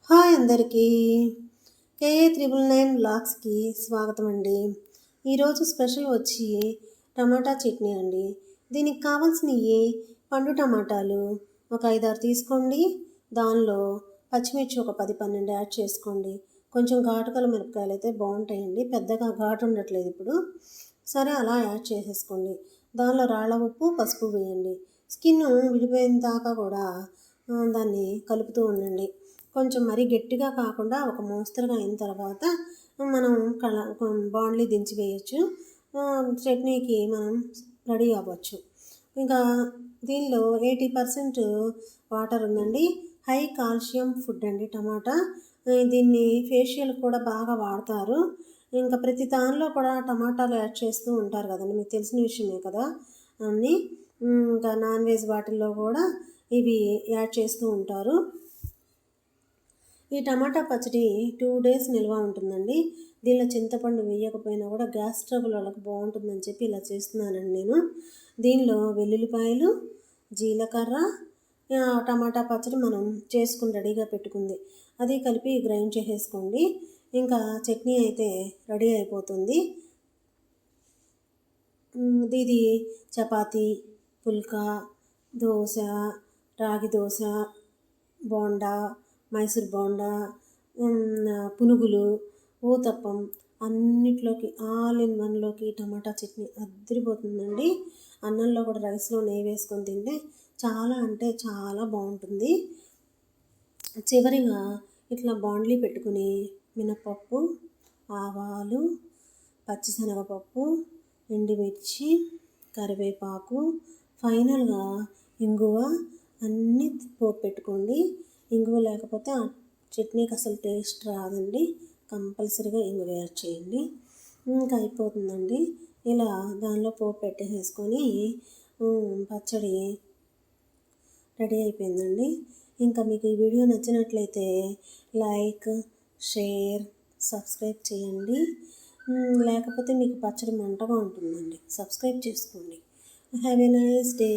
Hi అందరికీ KA 999 బ్లాగ్స్కి స్వాగతం అండి. ఈరోజు స్పెషల్ వచ్చి టమాటా చట్నీ అండి. దీనికి కావాల్సినవి పండు టమాటాలు ఒక 5-6 తీసుకోండి. దానిలో పచ్చిమిర్చి ఒక 10-12 యాడ్ చేసుకోండి. కొంచెం ఘాటుగల మిరపకాయలు అయితే బాగుంటాయండి, పెద్దగా ఘాటు ఉండట్లేదు ఇప్పుడు. సరే అలా యాడ్ చేసేసుకోండి. దానిలో రాళ్ళ ఉప్పు, పసుపు వేయండి. స్కిన్ విడిపోయిన దాకా కూడా దాన్ని కలుపుతూ ఉండండి. కొంచెం మరీ గట్టిగా కాకుండా ఒక మోస్తరుగా అయిన తర్వాత మనం బాండ్లీ దించి వేయచ్చు. చట్నీకి మనం రెడీ అవ్వచ్చు. ఇంకా దీనిలో 80% వాటర్ ఉందండి. హై కాల్షియం ఫుడ్ అండి టమాటా. దీన్ని ఫేషియల్ కూడా బాగా వాడతారు. ఇంకా ప్రతి దానిలో కూడా టమాటాలు యాడ్ చేస్తూ ఉంటారు కదండి, మీకు తెలిసిన విషయమే కదా అన్నీ. ఇంకా నాన్ వెజ్ వాటిల్లో కూడా ఇవి యాడ్ చేస్తూ ఉంటారు. ఈ టమాటా పచ్చడి 2 days నిల్వ ఉంటుందండి. దీనిలో చింతపండు వేయకపోయినా కూడా గ్యాస్ ట్రబుల్ వాళ్ళకి బాగుంటుందని చెప్పి ఇలా చేస్తున్నానండి నేను. దీనిలో వెల్లుల్లిపాయలు, జీలకర్ర, టమాటా పచ్చడి మనం చేసుకుని రెడీగా పెట్టుకుంది అది కలిపి గ్రైండ్ చేసేసుకోండి. ఇంకా చట్నీ అయితే రెడీ అయిపోతుంది. ఇది చపాతీ, పుల్కా, దోశ, రాగి దోశ, బోండా, మైసూర్ బోండా, పునుగులు, ఊతప్పం అన్నిట్లోకి ఆల్ ఇన్ వన్లోకి టమాటా చట్నీ అద్దరిపోతుందండి. అన్నంలో కూడా రైస్లో నెయ్యి వేసుకొని తింటే చాలా అంటే చాలా బాగుంటుంది. చివరిగా ఇట్లా బాండ్లీ పెట్టుకుని మినపప్పు, ఆవాలు, పచ్చిశనగపప్పు, ఎండుమిర్చి, కరివేపాకు, ఫైనల్గా ఇంగువ అన్నీ పోపు పెట్టుకోండి. ఇంగువ లేకపోతే ఆ చట్నీకి అసలు టేస్ట్ రాదండి. కంపల్సరీగా ఇంగువ యాడ్ చేయండి. ఇంకా అయిపోతుందండి. ఇలా దానిలో పోపు పెట్టేసుకొని పచ్చడి రెడీ అయిపోయిందండి. ఇంకా మీకు ఈ వీడియో నచ్చినట్లయితే లైక్, షేర్, సబ్స్క్రైబ్ చేయండి. లేకపోతే మీకు పచ్చడి మంటగా ఉంటుందండి, సబ్స్క్రైబ్ చేసుకోండి. Have a nice day.